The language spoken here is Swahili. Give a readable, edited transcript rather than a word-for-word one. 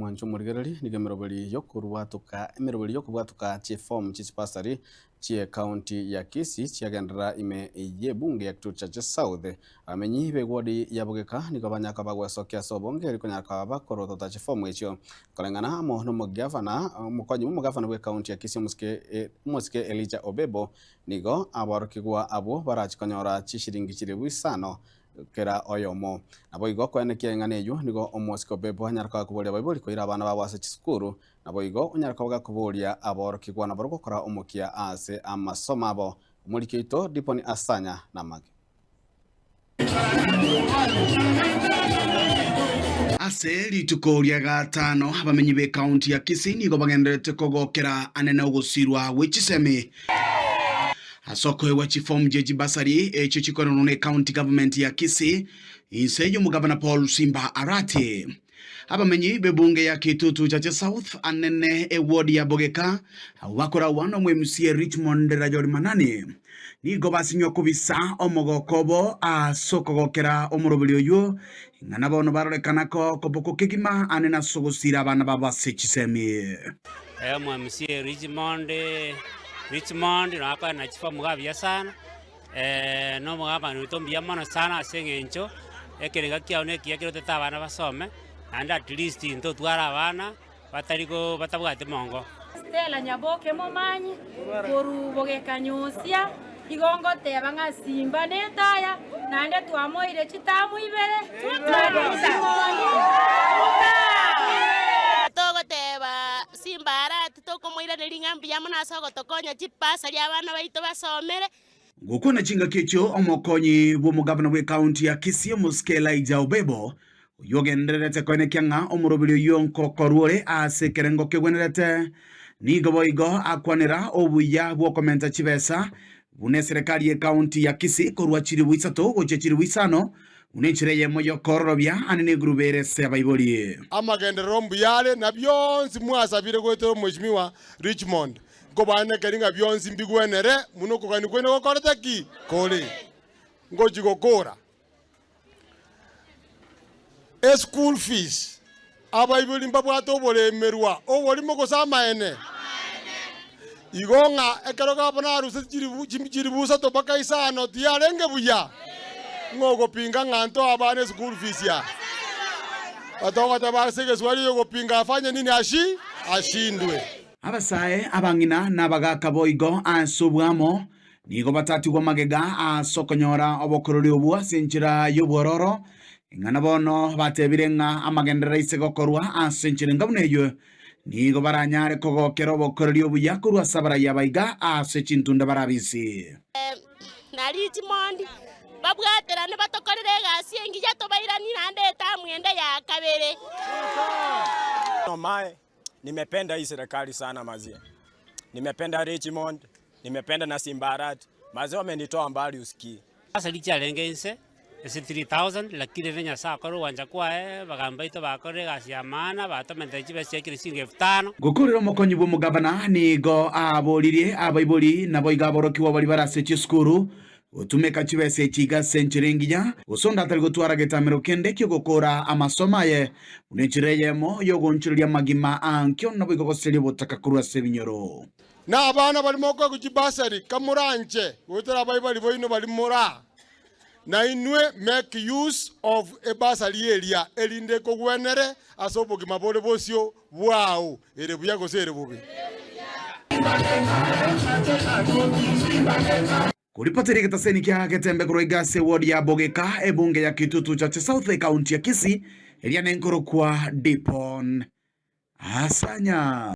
mwancho murigereri nigemeroberi yokubwatuka chifom chichipasari chie county ya Kisii chiagendera ime yebunge ya kitucha cha South amenyi begwadi ya Bugeka nigo banyaka bagwesokia sobonge liko nyaka bakorotota chifom echo kolengana mo no mugavana mukonyi mugavana we county ya Kisii muske Elijah Obebo nigo abarukigwa abo barachikonyora chishiringi chiribwisano kera oyomo nabo igo kwene kienganeyo nigo omosko Obebo anyaraka kubolia baibuli koira abana babase chisukuru nabo igo unyaraka bagakubolia aborokigwa nabo gukora omokia ase amasomo abo umurikito diponi asanya namage ase rituko ria gatano abamenyi be county ya Kisii nigo bagenderete kogokera anene ugusirwa wichisemi asoko ewa chifom jeji basari echo chikono ne county government ya Kisii inseyo mugavana Paul Simba Arati abamenyi bebunge ya Kitutu cha South anene ewodi ya Bugeka wakora wano mwemusie Richmond Rajoli Manani nigo basinyo kubisa omogokobo asoko gokera omurobili oyo ngana bono barolekanako koboko kigima anena sogosira abana babase chisemi mwemusie Richmond nako na chifa mugabya sana no mugaba nitombia mono sana asengencho ekerenga kiaone kiakiro abana basome and at least into twara abana batariko batabwate mongo Stella Nyaboke momanyi koru Bugeka nyusia igongo teba nga Simba netaya nande twamoire chitamu ibere Simba Arati tokomoira nelingambi ya muna sogo tokonya chipasa lya abana baito basomere gukona chinga kecho omokonyi bw'omugavana we county ya Kisii muske Elijah Obebo yogenderete kwene kyanga omurobili yonko korwore ase kerengo kegwenerete nigo boigo akwanira obuya bwo komenta chibesa bune serikali ya county ya Kisii korwa chiri bwisato goche chiri bwisano unechireye moyo korobya anene grubere se baiboli amagendero mbuyale na byonsi mwasabire kwetero mheshimiwa Richmond ngo bane keringa byonsi mbigwenere muno kokani kwene gokoreta ki kole ngoji gokora school fees abaiboli mbabwato bolemerwa obolimo gosama ene igonga ekero gabona ruse chiribusa to baka isano tiarenge buya ngogo pinga nganto abane school fees ya batoka tabasege swali yogo pinga afanye nini ashindwe abasae abangina nabagaka boigo asubwamo nigo batati kwa magega asokonyora obokorori obwa senchira yobororo ingana bono batebirenga amagendera isegokorwa asenchira ngabneyo nigo baranyare kogokera obokorori obuya kurwa sabara yabaiga asechintunda barabisi na Richmond babwatera ne batokorere gasi engija tobairani nande tamwende ya kabere no mae nimependa hii serikali sana mazia. Nimependa Richmond, nimependa na Simba Arati. Mazia wamenitoa mbali usikii. Sasa licha lengense ese 3000 lakini venya saa koro wanja kwa bagambaito bakore gasiamana batomenda chibese kirisinge 5000 gukurira mokonyi bwo mugavana nigo abolirie abaiboli nabo igaborokiwa bali barase chiskuru utumeka chibese chiga senchirengiya usonda atari gutwara getamiro kende kyo gukora amasomaye unechireyemo yo gonchirya magima ankyo nabo igogoseri butaka kurwa sebinyoro na abana bali moko kujibasari kamuranje gutera baibali boino bali mura na inwe make use of a basari area elinde ko gwenere asobo gimabole bosio bwao ere buyago sere bubi kuripoteri kitaseni kia ketembe kuroigase wodi ya Bugeka ebunge ya Kitutu cha South county ya Kisii eliane nkoro kwa Dipon Asanya.